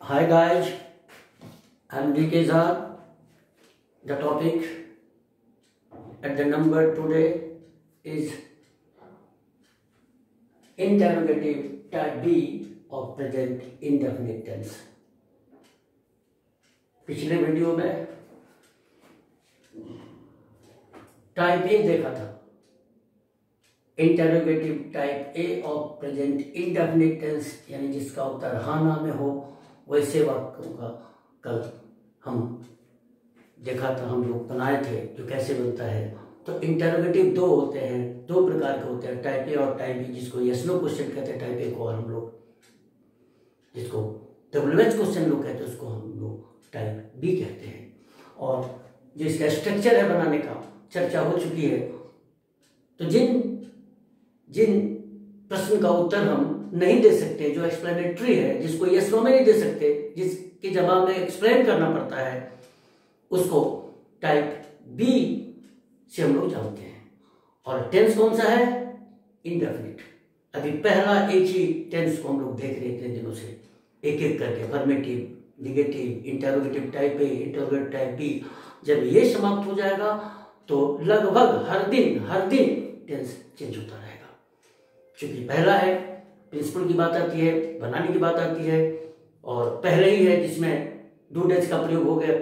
Hi guys, I'm DK Zar. The topic at the number today is interrogative type B of present indefinite tense. पिछले video में type A देखा था, interrogative type A of present indefinite tense, यानी जिसका उत्तर हाँ ना में हो वैसे वाक्यों का कल हम देखा था, हम लोग बनाए थे जो कैसे बनता है। तो इंटरोगेटिव दो होते हैं, दो प्रकार के होते हैं, टाइप ए और टाइप बी, जिसको यस नो क्वेश्चन कहते हैं टाइप ए को, और हम लोग जिसको डब्ल्यूएच क्वेश्चन लोग कहते हैं उसको हम लोग टाइप बी कहते हैं। और जो इसका स्ट्रक्चर है बनाने का चर्चा हो चुकी है। तो जिन प्रश्न का उत्तर हम नहीं दे सकते, जो एक्सप्लेनेटरी है, जिसको यस नो में नहीं दे सकते, जिसके जवाब में एक्सप्लेन करना पड़ता है, उसको टाइप बी से हम लोग जानते हैं। और टेंस कौन सा है? इंडेफिनिट। अभी पहला एक ही टेंस को हम लोग देख रहे थे दिनों से, एक एक करके, affirmative, negative, interrogative type A, interrogative type B. जब ये समाप्त हो जाएगा तो लगभग हर दिन टेंस चेंज होता रहेगा। क्योंकि पहला है, प्रिंसिपल की बात आती है, बनाने की बात आती है, और पहले ही है जिसमें डू डज का प्रयोग हो गया।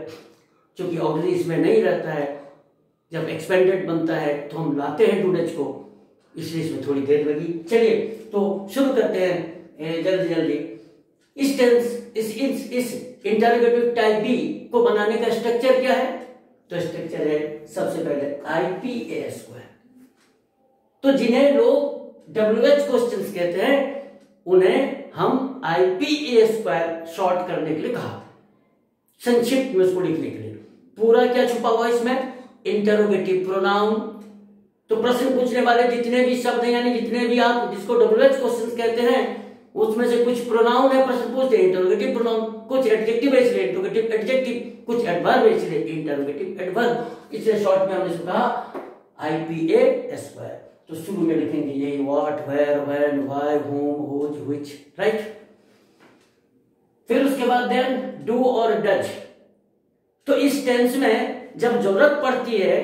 क्योंकि ऑक्सिलरी इसमें नहीं रहता है, जब एक्सपेंडेड बनता है तो हम लाते हैं डू डज को, इसलिए इसमें थोड़ी देर लगी। चलिए तो शुरू करते हैं जल्दी। इस टेंस इस इंटरोगेटिव टाइप बी को बनाने का स्ट्रक्चर क्या है? तो स्ट्रक्चर है सबसे पहले IPA स्क्वायर। तो जिन्हें लोग WH क्वेश्चंस कहते हैं उन्हें हम IPA स्क्वायर शॉर्ट करने के लिए कहा, संक्षिप्त में उसको लिखने के लिए। पूरा क्या छुपा हुआ इसमें? Interrogative pronoun. तो प्रश्न पूछने वाले जितने भी शब्द हैं, यानी जितने भी आप जिसको WH क्वेश्चंस कहते हैं, उसमें से कुछ प्रोनाउन है, प्रश्न पूछते हैं इंटरोगेटिव प्रोनाउन, कुछ एडजेक्टिव है इसलिए इंटरोगेटिव एडजेक्टिव, कुछ एडवर्ब है इसलिए इंटरोगेटिव एडवर्ब। इसलिए शॉर्ट में हमने इसको कहा IPA स्क्वायर। तो शुरू में लिखेंगे ये what, where, when, why, whom, whose, which, right. फिर उसके बाद देन डू और डज। तो इस टेंस में जब जरूरत पड़ती है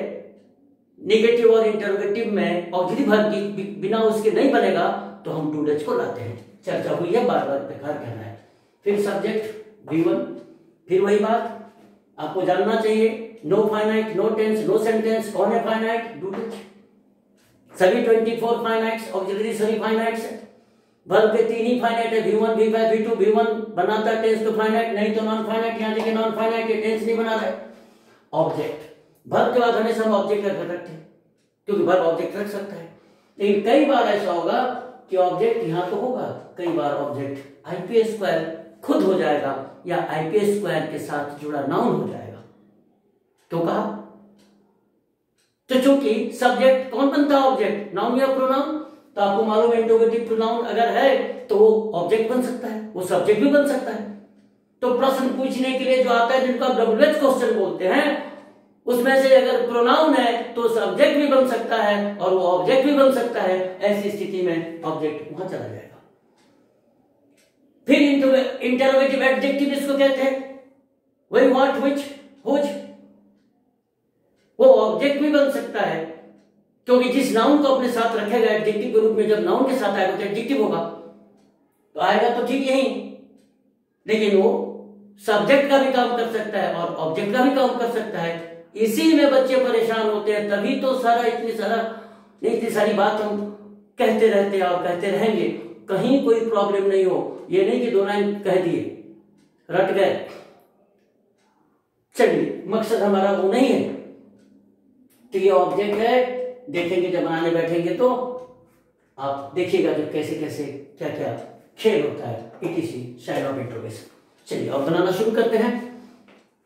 नेगेटिव और इंटरोगेटिव में ऑक्सिलरी वर्ब की, बिना उसके नहीं बनेगा, तो हम डू डज को लाते हैं। चर्चा हुई है, बार बार बेकार कहना है। फिर सब्जेक्ट V1, फिर वही बात आपको जानना चाहिए, no finite, no tense, no sentence. कौन है फाइनाइट? Do does. सभी 24 फाइनाइट्स, ऑक्सिलरी सभी फाइनाइट्स है। वर्ब के 3 ही फाइनाइट है, V1, V5, V2। V1 बनाता है टेंस तो फाइनाइट, नहीं तो नॉन फाइनाइट। यहाँ देखिए नॉन फाइनाइट है, टेंस नहीं बना रहा है। ऑब्जेक्ट, वर्ब के बाद हमेशा हम ऑब्जेक्ट रखते हैं, क्योंकि वर्ब ऑब्जेक्ट रख सकता है। लेकिन कई बार ऐसा होगा कि ऑब्जेक्ट यहां तो होगा, कई बार ऑब्जेक्ट IPA स्क्वायर खुद हो जाएगा, या IPA स्क्वायर के साथ जुड़ा नाउन हो जाएगा। तो कहा, तो चूंकि सब्जेक्ट कौन बनता है? ऑब्जेक्ट, नाउन या प्रोनाउन। तो आपको मालूम है इंटरोगेटिव प्रोनाउन अगर है तो वो ऑब्जेक्ट बन सकता है, वो सब्जेक्ट भी बन सकता है। तो प्रश्न पूछने के लिए जो आता है, जिनको आप WH क्वेश्चन बोलते हैं, उसमें से अगर प्रोनाउन है तो सब्जेक्ट भी बन सकता है और वो ऑब्जेक्ट भी बन सकता है। ऐसी स्थिति में ऑब्जेक्ट वहां चला जाएगा। फिर इंटरोगेटिव एडजेक्टिव इसको कहते हैं, वही व्हाट, व्हिच, हुज, वो ऑब्जेक्ट भी बन सकता है, क्योंकि जिस नाउन को अपने साथ रखेगा एडजेक्टिव के रूप में, जब नाउन के साथ आएगा तो एडजेक्टिव होगा, तो आएगा तो ठीक यही, लेकिन वो सब्जेक्ट का भी काम कर सकता है और ऑब्जेक्ट का भी काम कर सकता है। इसी में बच्चे परेशान होते हैं, तभी तो इतनी सारी बात हम कहते रहते हैं और कहते रहेंगे, कहीं कोई प्रॉब्लम नहीं हो। ये नहीं कि 2 लाइन कह दिए रट गए, चलिए मकसद हमारा वो नहीं है। तो ये ऑब्जेक्ट है, देखेंगे जब बनाने बैठेंगे तो आप देखिएगा जब कैसे कैसे क्या क्या खेल होता है, ETC स्टाइल ऑफ इंट्रोगेशन। चलिए अब बनाना शुरू करते हैं।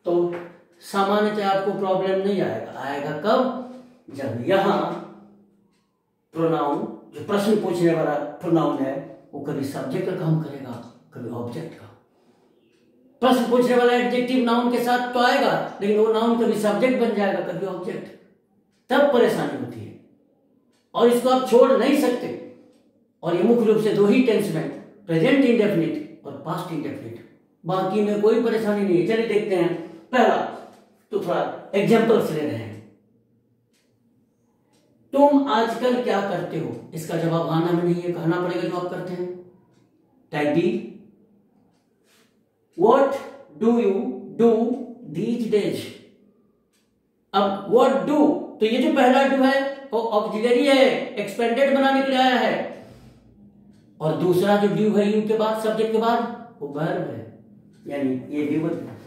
तो सामान्यतः आपको प्रॉब्लम नहीं आएगा कब? जब यहां प्रोनाउन, जो प्रश्न पूछने वाला प्रोनाउन है, वो कभी सब्जेक्ट का काम करेगा, कभी ऑब्जेक्ट का। प्रश्न पूछने वाला एडजेक्टिव नाउन के साथ तो आएगा, लेकिन वो नाउन कभी सब्जेक्ट बन जाएगा, कभी ऑब्जेक्ट। तब परेशानी होती है और इसको आप छोड़ नहीं सकते। और ये मुख्य रूप से 2 ही टेंस में, प्रेजेंट इंडेफिनिट और पास्ट इंडेफिनिट, बाकी में कोई परेशानी नहीं है। चलिए देखते हैं। पहला तो थोड़ा एग्जाम्पल्स ले रहे हैं। तुम आजकल क्या करते हो, इसका जवाब आना में नहीं है, कहना पड़ेगा जो आप करते हैं। Type B, what do you do these days. अब व्हाट डू, तो ये जो पहला डू है वो ऑक्सिलरी है, एक्सपेंडेड बनाने के लिए आया है, और दूसरा जो डू है यू के बाद, सब्जेक्ट के बाद, वो वर्ब है, यानी ये भी वर्ब है।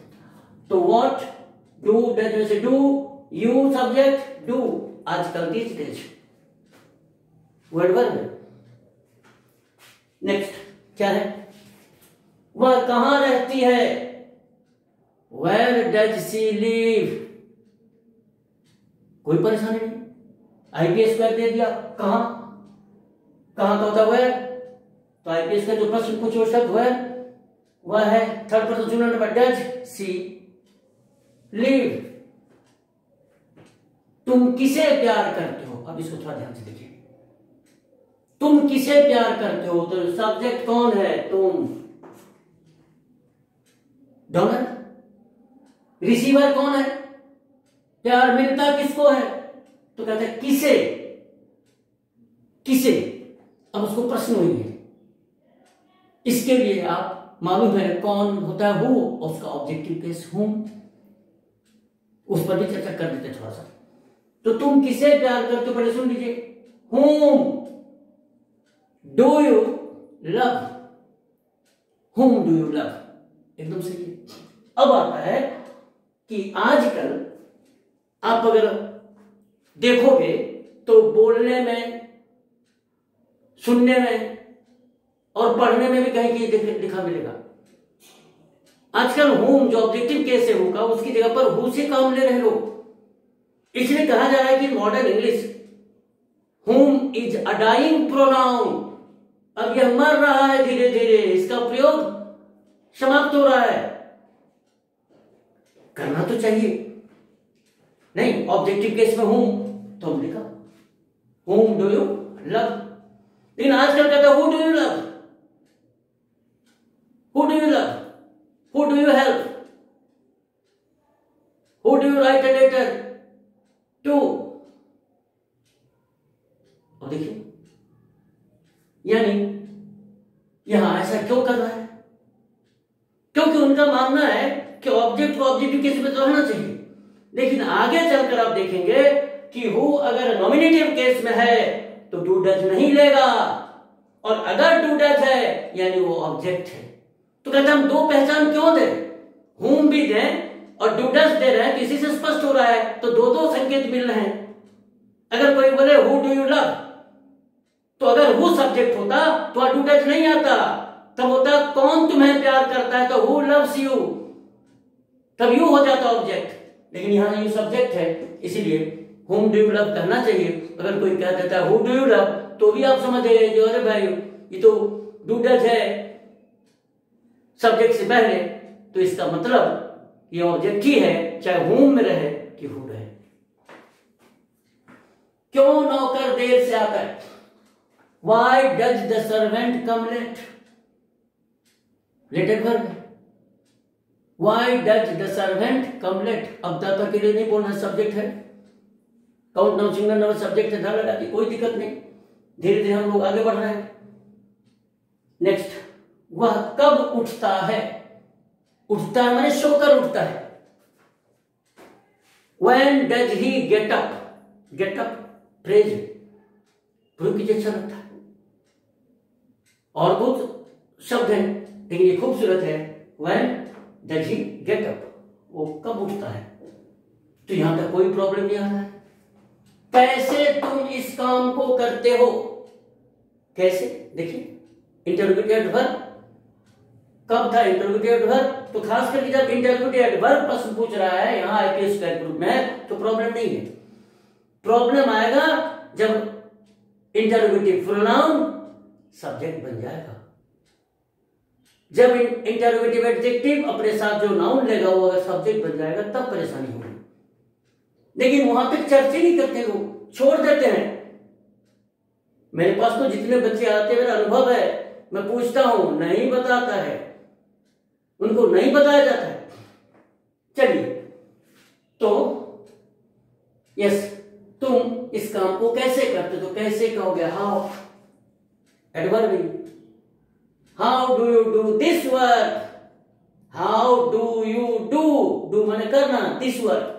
तो व्हाट डू डज में से डू, यू सब्जेक्ट, डू आजकल दीज डेज, वर्ड वर्ब है। नेक्स्ट क्या है, वह कहां रहती है, वेयर डज सी लिव। कोई परेशानी नहीं, आईपीएस कर दे दिया, कहां कहां का होता है, तो आईपीएस का जो प्रश्न पूछो शब्द वह है third person singular number, does she live. तुम किसे प्यार करते हो, अब इसको थोड़ा ध्यान से देखिए। तुम किसे प्यार करते हो, तो सब्जेक्ट कौन है, तुम। डोनर, रिसीवर कौन है, प्यार मिलता किसको है, तो कहते हैं किसे, किसे। अब उसको प्रश्न हुई है, इसके लिए आप मालूम है कौन होता है, हु, उसका ऑब्जेक्टिव केस हुम, उस पर भी चर्चा कर देते थोड़ा सा। तो तुम किसे प्यार करते हो, पहले सुन लीजिए। हुम डू यू लव, हुम डू यू लव, एकदम सही है। अब आता है कि आजकल आप अगर देखोगे तो बोलने में, सुनने में और पढ़ने में भी कहीं कहीं लिखा मिलेगा। आजकल हुम जो ऑब्जेक्टिव केस है होगा, उसकी जगह पर हु से काम ले रहे लोग। इसलिए कहा जा रहा है कि modern English whom is a dying pronoun, अब यह मर रहा है धीरे धीरे, इसका प्रयोग समाप्त हो रहा है। करना तो चाहिए नहीं, ऑब्जेक्टिव केस में हूं तो हम लिखा हुम डू यू लव, लेकिन आजकल कहता है who do you love, who do you love, who do you help, who do you write a letter to. और देखिए यानी यहां ऐसा क्यों कर रहा है, क्योंकि उनका मानना है कि ऑब्जेक्ट को ऑब्जेक्टिव केस में तो रहना चाहिए। लेकिन आगे चलकर आप देखेंगे कि हु अगर नॉमिनेटिव केस में है तो डू डज नहीं लेगा, और अगर डू डज है यानी वो ऑब्जेक्ट है। तो कहते हम दो पहचान क्यों दे, हुम भी दें और डू डज दे रहे हैं, किसी से स्पष्ट हो रहा है, तो दो दो संकेत मिल रहे हैं। अगर कोई बोले हु डू यू लव, तो अगर हु सब्जेक्ट होता तो डू डज नहीं आता, तब होता कौन तुम्हें प्यार करता है, तो हु लव्स यू, तब यू हो जाता ऑब्जेक्ट। लेकिन यहां यू सब्जेक्ट है, इसीलिए हुम डू यू लव कहना चाहिए। अगर कोई कह देता है हु डू यू लव, तो भी आप समझ गए जो अरे भाई ये तो डू डज है सब्जेक्ट से पहले, तो इसका मतलब ये ऑब्जेक्ट ही है, चाहे हुम में रहे कि हु रहे। क्यों नौकर देर से आता है, why does the servant come late, लेटेड वर्ब है। Why does the servant come late, अब दाता के लिए नहीं बोलना, सब्जेक्ट है, count noun singular number subject है, ध्यान लगा दी, कोई दिक्कत नहीं। धीरे धीरे हम लोग आगे बढ़ रहे हैं। नेक्स्ट, वह कब उठता है, उठता है मैंने सोकर उठता है। When does he get up? Get up phrase प्रयोग कीजिए, अच्छा लगता है। और बहुत शब्द है लेकिन ये खूबसूरत है। When does he get up? वो कब उठता है, तो यहां तक कोई प्रॉब्लम नहीं आ रहा है। कैसे तुम इस काम को करते हो, कैसे देखिए, इंटरमीडिएट वर्ब कब था, इंटरमीडिएट वर्ब, तो खास करके जब इंटरमीडिएट वर्ब प्रश्न पूछ रहा है यहां आईपीएस का ग्रुप में, तो प्रॉब्लम नहीं है। प्रॉब्लम आएगा जब इंटरमीडिएट प्रोनाउन सब्जेक्ट बन जाएगा, जब इंटरमीडिएट एडजेक्टिव अपने साथ जो नाउन लेगा वो अगर सब्जेक्ट बन जाएगा तब परेशानी होगी। लेकिन वहां तक चर्चा नहीं करते, लोग छोड़ देते हैं। मेरे पास तो जितने बच्चे आते हैं, मेरा अनुभव है, मैं पूछता हूं नहीं बताता है, उनको नहीं बताया जाता है। चलिए, तो यस, तुम इस काम को कैसे करते, तो कैसे का हो गया how, adverb, how do you do this work, how do you do माने करना, दिस वर्क।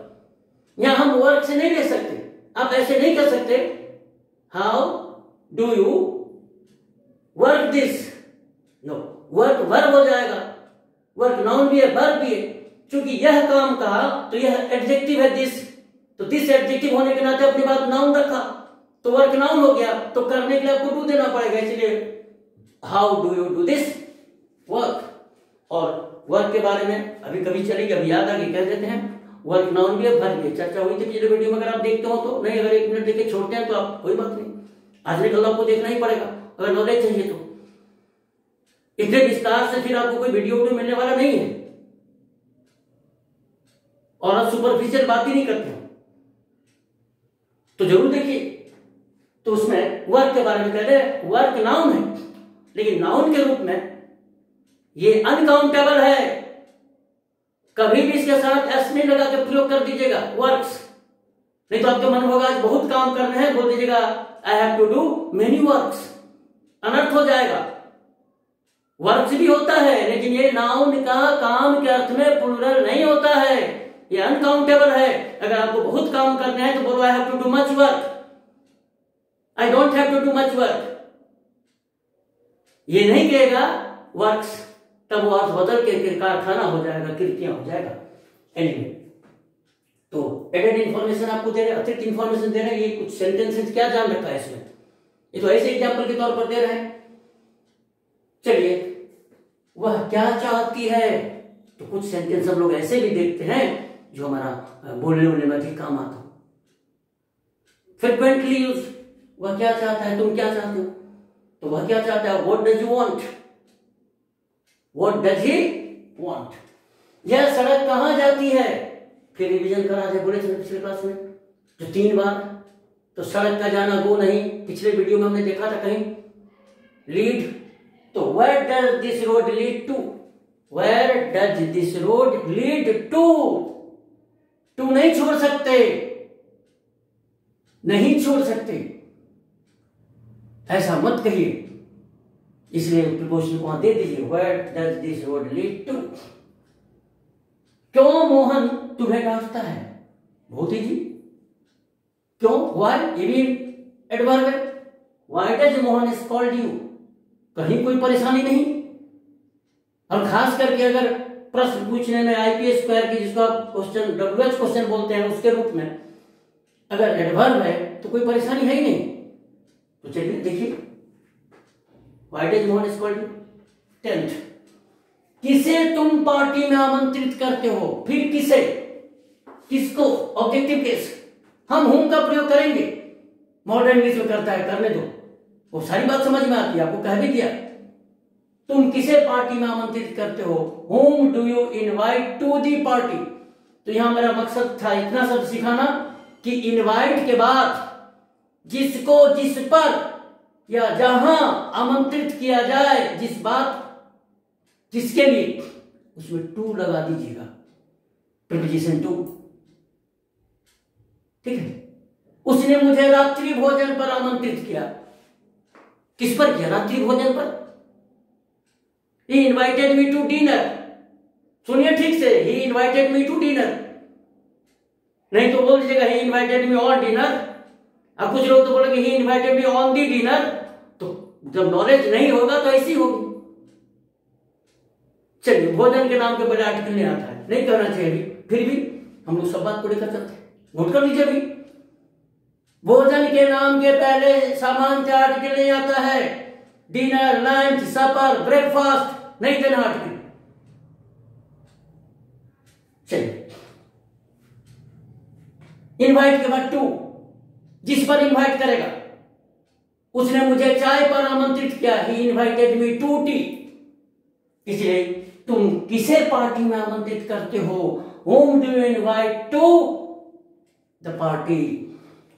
यहां हम वर्क से नहीं ले सकते, आप ऐसे नहीं कर सकते how do you work this, no, work verb हो जाएगा, वर्क नाउन भी है वर्ब भी है, क्योंकि यह काम कहा तो यह एडजेक्टिव है दिस, तो दिस एडजेक्टिव होने के नाते अपनी बात नाउन रखा तो वर्क नाउन हो गया, तो करने के लिए आपको डू देना पड़ेगा, इसलिए how do you do this work. और वर्क के बारे में अभी कभी चलेगी, अभी याद आ गई, कह देते हैं वर्क नाउन भी है वर्ब भी है, चर्चा हुई थी पिछले वीडियो में, अगर आप देखते हो तो, नहीं अगर 1 मिनट देखे छोड़ते हैं तो आप कोई बात नहीं, आज निकल आपको देखना ही पड़ेगा अगर नॉलेज चाहिए तो, इतने विस्तार से फिर आपको कोई वीडियो मिलने वाला नहीं है, और आप सुपरफिशियल बात ही नहीं करते हो, तो जरूर देखिए। तो उसमें वर्क के बारे में कह रहे हैं, वर्क नाउन है, लेकिन नाउन के रूप में ये अनकाउंटेबल है, कभी भी इसके साथ एस नहीं लगा के प्रयोग कर दीजिएगा वर्क्स, नहीं तो आपके मन में होगा आज बहुत काम करने हैं, बोल दीजिएगा I have to do many works, अनर्थ हो जाएगा। वर्क्स भी होता है, लेकिन ये नाउन का काम के अर्थ में प्लूरल नहीं होता है, ये अनकाउंटेबल है। अगर आपको बहुत काम करने हैं तो बोलो I have to do much work, I don't have to do much work, ये नहीं कहेगा वर्क्स, तब वो अर्थ बदल के कारखाना हो जाएगा, कृतियां हो जाएगा। एनीवे, तो एडेड इंफॉर्मेशन आपको दे रहे हैं, अतिरिक्त इंफॉर्मेशन दे रहे हैं, ये कुछ सेंटेंसेस क्या जान रखा है इसमें, ये तो ऐसे एग्जांपल के तौर पर दे रहे हैं। चलिए, वह क्या चाहती है, तो कुछ सेंटेंस हम लोग ऐसे भी देखते हैं जो हमारा बोलने बोलने में अधिक काम आता हो। फ्रिक्वेंटली यूज, वह क्या चाहता है, तुम क्या चाहते हो, तो वह क्या चाहता है, what does you want, what does he want. यह सड़क कहां जाती है, फिर रिवीजन करा दे, बोले थे पिछले क्लास में जो 3 बार, तो सड़क का जाना गो नहीं, पिछले वीडियो में हमने देखा था कहीं लीड, तो where does this road lead to, where does this road lead to, तुम नहीं छोड़ सकते, नहीं छोड़ सकते, ऐसा मत कहिए, इसलिए प्रीपोजिशन को वहां दे दीजिए, where does this road lead to. क्यों मोहन तुम्हें डांटता है, बहुत ही जी, क्यों, व्हाई, ये भी एडवर्ब है, why does Mohan scold you, कहीं कोई परेशानी नहीं। और खास करके अगर प्रश्न पूछने में आईपीएस स्क्वायर की, जिसको आप क्वेश्चन डब्ल्यूएच क्वेश्चन बोलते हैं, उसके रूप में अगर एडवर्ब है तो कोई परेशानी है ही नहीं। तो चलिए देखिए, why does Mohan scold you. 10th, किसे तुम पार्टी में आमंत्रित करते हो, फिर किसे, किसको, ऑब्जेक्टिव केस, हम हूं का प्रयोग करेंगे, मॉडर्न इंग्लिश में करता है, करने दो, वो सारी बात समझ में आती है, आपको कह भी दिया। तुम किसे पार्टी में आमंत्रित करते हो, whom do you invite to the party। तो यहां मेरा मकसद था इतना सब सिखाना कि इनवाइट के बाद जिसको, जिस पर या जहां आमंत्रित किया जाए, जिस बात, जिसके लिए, उसमें टू लगा दीजिएगा, प्रीपोजिशन टू, ठीक है। उसने मुझे रात्रि भोजन पर आमंत्रित किया, किस पर किया, रात्रि भोजन पर। He invited me to dinner, सुनिए ठीक से, he invited me to dinner, नहीं तो बोल दीजिएगा he invited me on dinner। अब कुछ लोग तो बोलेंगे he invited me on the dinner, तो जब नॉलेज नहीं होगा तो ऐसी होगी। चलिए, भोजन के नाम के पहले आर्टिकल नहीं आता है, नहीं कहना चाहिए, फिर भी हम लोग सब बात को लेकर चलते हैं, नोट कर लीजिए। अभी भोजन के नाम के पहले सामान्य आर्टिकल नहीं आता है, डिनर, लंच, सपर, ब्रेकफास्ट नहीं देना आर्टिकल। चलिए, इनवाइट के बाद टू, जिस पर इनवाइट करेगा, उसने मुझे चाय पर आमंत्रित किया, ही इनवाइटेड मी टू टी। इसलिए तुम किसे पार्टी में आमंत्रित करते हो, whom do you invite to the party।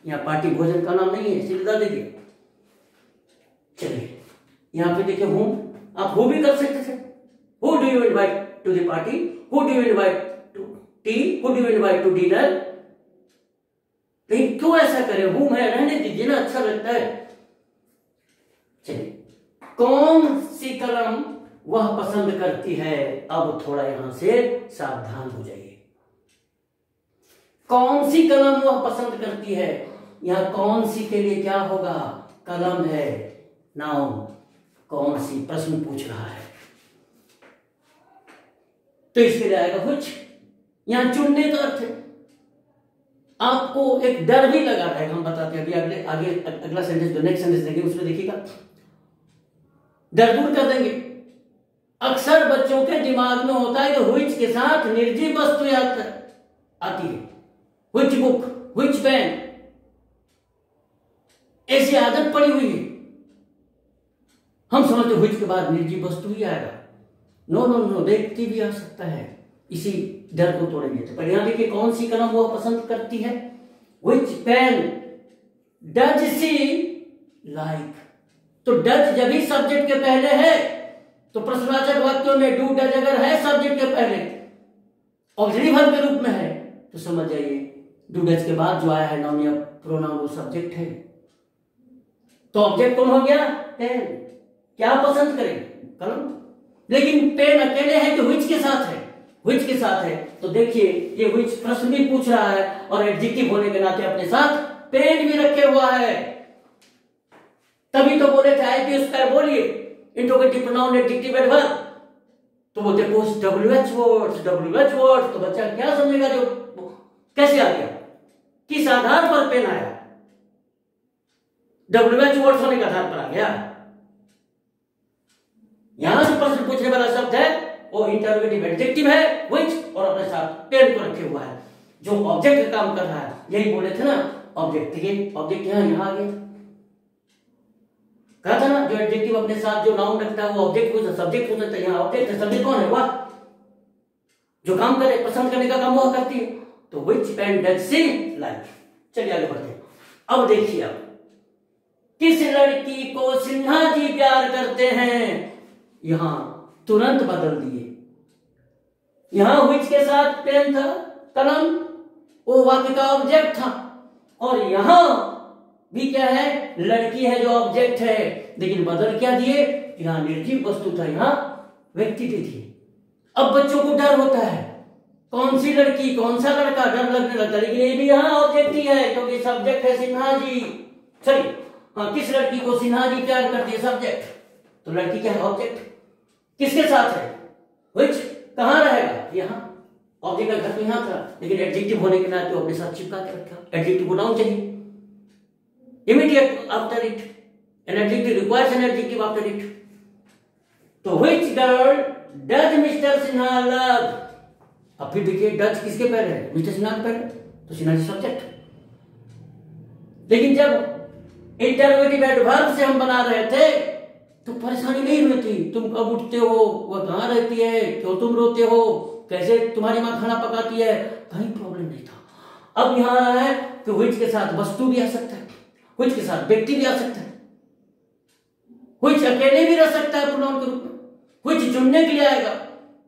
यहां पार्टी भोजन का नाम नहीं है, सीधा देखिए। चलिए, यहां पे देखिए हूं, आप हु भी कर सकते थे, who do you invite to the party, who do you invite to tea, who do you invite to dinner. लेकिन क्यों ऐसा करें, हूं मैं, रहने दीजिए ना, अच्छा लगता है। चलिए, कौन सी कलम वह पसंद करती है, अब थोड़ा यहां से सावधान हो जाइए। कौन सी कलम वह पसंद करती है, यहां कौन सी के लिए क्या होगा, कलम है, नाउन, कौन सी प्रश्न पूछ रहा है, तो इसके लिए आएगा कुछ, यहां चुनने का अर्थ है। आपको एक डर भी लगा रहेगा, हम बताते हैं अभी, अगले आगे अगला सेंटेंस, जो नेक्स्ट सेंटेंस देंगे उसमें देखिएगा, डर दूर कर देंगे। अक्सर बच्चों के दिमाग में होता है कि व्हिच के साथ निर्जीव वस्तु याद आती है, व्हिच बुक, व्हिच पेन, ऐसी आदत पड़ी हुई है, हम समझते व्हिच के बाद निर्जीव वस्तु ही आएगा। नो नो नो, व्यक्ति भी आ सकता है, इसी डर को तोड़ेंगे। तो पर यहां देखिए, कौन सी कलम वो पसंद करती है, which pen does she like. तो डज जब भी सब्जेक्ट के पहले है, तो प्रश्नवाचक वाक्यों में डू डज अगर है सब्जेक्ट के पहले, ऑक्सिलरी वर्ब के रूप में है, तो समझ जाइए डू डज के बाद जो आया है नाउन या प्रोनाउन वो सब्जेक्ट है। तो ऑब्जेक्ट कौन हो गया, पेन। क्या पसंद करें, कलम। लेकिन पेन अकेले है कि व्हिच के साथ है, व्हिच के साथ है। तो देखिए, ये व्हिच प्रश्न भी पूछ रहा है और एडजेक्टिव होने के नाते अपने साथ पेन भी रखे हुआ है। तभी तो बोले थे आईपीएस पर बोलिए इंट्रोगेटिव प्रोनाउन एडजेक्टिव एडवर्ब, तो बोलते post WH words, WH words. तो बच्चा क्या समझेगा, जो कैसे आ गया, किस आधार पर पेन आया, डब्ल्यूएच वर्ड्स होने के आधार पर आ गया। यहां से प्रश्न पूछने वाला शब्द है वो इंटरोगेटिव एडजेक्टिव है व्हिच, और अपने साथ पेन को रखे हुआ है, जो ऑब्जेक्ट का काम कर रहा है। यही बोले थे ना, ऑब्जेक्ट, ये ऑब्जेक्ट यहां आ गया, कहा था ना, जो एडजेक्टिव अपने साथ जो नाउन रखता है वो ऑब्जेक्ट को सब्जेक्ट हो सकता है। यहां ऑब्जेक्ट है, सब्जेक्ट कौन है, वह जो काम करे, पसंद करने का काम वह करती है। तो which pen does she like. चलिए आगे बढ़ते हैं। अब देखिए, अब किस लड़की को सिन्हा जी प्यार करते हैं, यहां तुरंत बदल दिए। यहां व्हिच के साथ पेन था, कलम, वो वाक्य का ऑब्जेक्ट था, और यहां भी क्या है, लड़की है जो ऑब्जेक्ट है। लेकिन बदल क्या दिए, यहां निर्जीव वस्तु था, यहां व्यक्ति भी थी। अब बच्चों को डर होता है, कौन सी लड़की, कौन सा लड़का, डर लगने लगता है। लेकिन ये भी यहां ऑब्जेक्ट ही है, क्योंकि सब्जेक्ट है सिन्हा जी। चलिए, हाँ, किस लड़की को सिन्हा जी प्यार करती है, सब्जेक्ट, तो लड़की क्या है, ऑब्जेक्ट। किसके साथ है, व्हिच, कहां रहेगा, यहां, ऑब्जेक्ट का घर तो यहां था, लेकिन एडजेक्टिव होने के नाते अपने साथ चिपका के रखा। एडजेक्टिव को नाउन चाहिए immediate after it, an adjective requires an adjective after it. तो which girl does mister Sinha love. अब फिर देखिए, डज किसके पहले है, मिस्टर सिन्हा के पहले, तो सिन्हा जी सब्जेक्ट। लेकिन जब इंटरोगेटिव एडवर्ब से हम बना रहे थे तो परेशानी नहीं हुई थी, तुम कब उठते हो, वह कहां रहती है, क्यों तुम रोते हो, कैसे तुम्हारी मां खाना पकाती है, कहीं प्रॉब्लम नहीं था। अब यहां आ रहा है कि व्हिच के साथ वस्तु भी आ सकता है, व्हिच के साथ व्यक्ति भी आ सकता है, व्हिच अकेले भी रह सकता है प्रोनाउन के रूप में, व्हिच चुनने के लिए आएगा,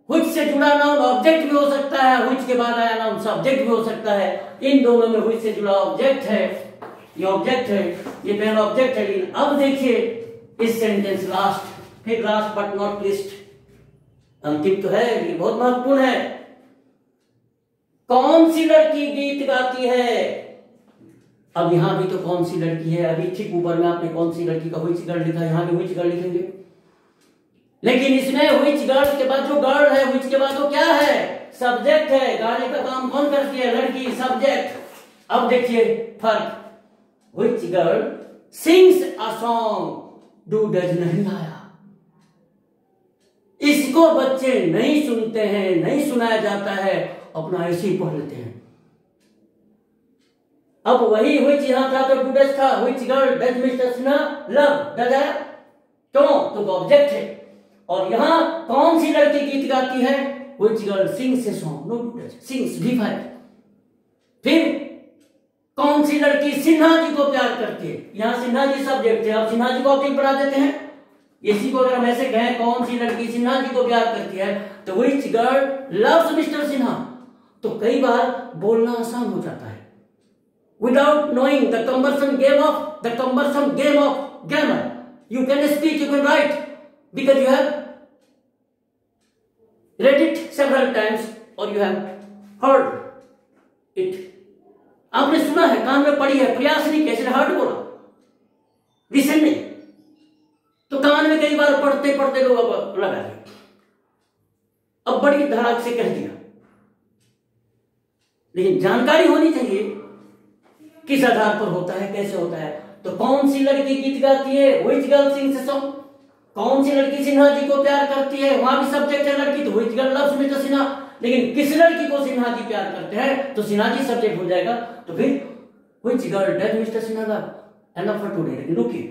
व्हिच से जुड़ा नाउन ऑब्जेक्ट भी हो सकता है, व्हिच के बाद आया नाउन सब्जेक्ट भी हो सकता है। इन दोनों में व्हिच से जुड़ा ऑब्जेक्ट है, ये ऑब्जेक्ट है, ये पेन ऑब्जेक्ट है। लेकिन अब देखिए इस सेंटेंस लास्ट, फिर लास्ट बट नॉट लीस्ट, अंतिम तो है ये बहुत महत्वपूर्ण है। कौन सी लड़की गीत गाती है। अब यहां भी तो कौन सी लड़की है, अभी ठीक ऊपर में आपने कौन सी लड़की का व्हिच गर्ल लिखा है, यहां भी व्हिच गर्ल लिखेंगे। लेकिन इसमें व्हिच गर्ल के बाद जो गर्ल है, व्हिच के बाद वो क्या है, सब्जेक्ट है। गाने का काम कौन करती है, लड़की, सब्जेक्ट। अब देखिए फर्क, which girl sings a song, do does नहीं आया। इसको बच्चे नहीं सुनते हैं, नहीं सुनाया जाता है, अपना ऐसे ही पढ़ लेते हैं। अब वही व्हिच यहां था तो डू डज था, which girl does mister Sinha love, does आया, क्यों, तो ऑब्जेक्ट है। और यहां कौन सी लड़की गीत गाती है, which girl sings a song, no do does, sings भी फाइव। फिर कौन सी लड़की सिन्हा जी को प्यार करती है, यहां सिन्हा जी सब्जेक्ट है, अब सिन्हा जी को ऑब्जेक्ट बना देते हैं, इसी को अगर हम ऐसे कहें कौन सी लड़की सिन्हा जी को प्यार करती है, तो which girl loves mister Sinha, तो कई बार बोलना आसान हो जाता है। Without knowing the cumbersome game of grammar, you can speak, you can write, because you have read it several times or you have heard it. आपने सुना है, कान में पड़ी है, प्रयास नहीं कैसे हर्ड बोला, लिसन नहीं, तो कान में कई बार पढ़ते पढ़ते लोग अब लगा दिया, अब बड़ी धड़ाक से कह दिया। लेकिन जानकारी होनी चाहिए किस आधार पर होता है, कैसे होता है। तो कौन सी लड़की गीत गाती है, which girl sings a song, कौन सी लड़की सिन्हा जी को प्यार करती है, वहां भी सब्जेक्ट है लड़की, तो which girl loves mister Sinha. लेकिन किस लड़की को सिन्हा जी प्यार करते हैं, तो सिन्हा जी सब्जेक्ट हो जाएगा, तो फिर which girl does mister Sinha love. Enough for today. लेकिन रुकिए,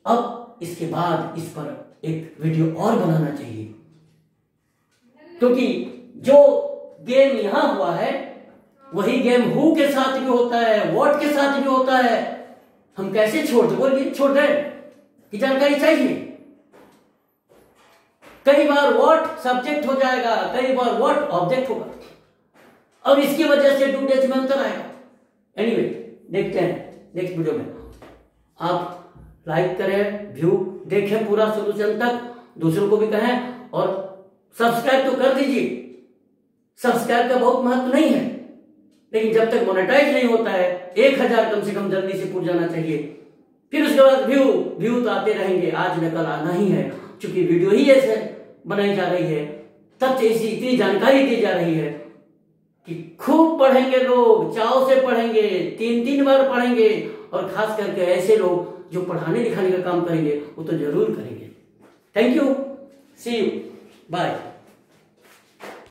अब इसके बाद इस पर एक वीडियो और बनाना चाहिए, क्योंकि जो गेम यहां हुआ है वही गेम हु के साथ भी होता है, व्हाट के साथ भी होता है। हम कैसे छोड़ दे, बोलिए छोड़ दें की जानकारी चाहिए। कई बार व्हाट सब्जेक्ट हो जाएगा, कई बार व्हाट ऑब्जेक्ट होगा, और इसकी वजह से डूडेज में अंतर आएगा। एनीवे, देखते हैं नेक्स्ट वीडियो में। आप लाइक करें, व्यू देखें पूरा सोल्यूशन तक, दूसरों को भी कहें, और सब्सक्राइब तो कर दीजिए। सब्सक्राइब का बहुत महत्व नहीं है, लेकिन जब तक मोनेटाइज नहीं होता है 1000 कम से कम जल्दी से पूछ जाना चाहिए। फिर उसके बाद व्यू तो आते रहेंगे, आज न कल आना ही है, क्योंकि वीडियो ही ऐसे बनाई जा रही है, तथ्य ऐसी इतनी जानकारी दी जा रही है कि खूब पढ़ेंगे लोग, चाव से पढ़ेंगे, 3-3 बार पढ़ेंगे, और खास करके ऐसे लोग जो पढ़ाने लिखाने का काम करेंगे वो तो जरूर करेंगे। Thank you, see you, bye.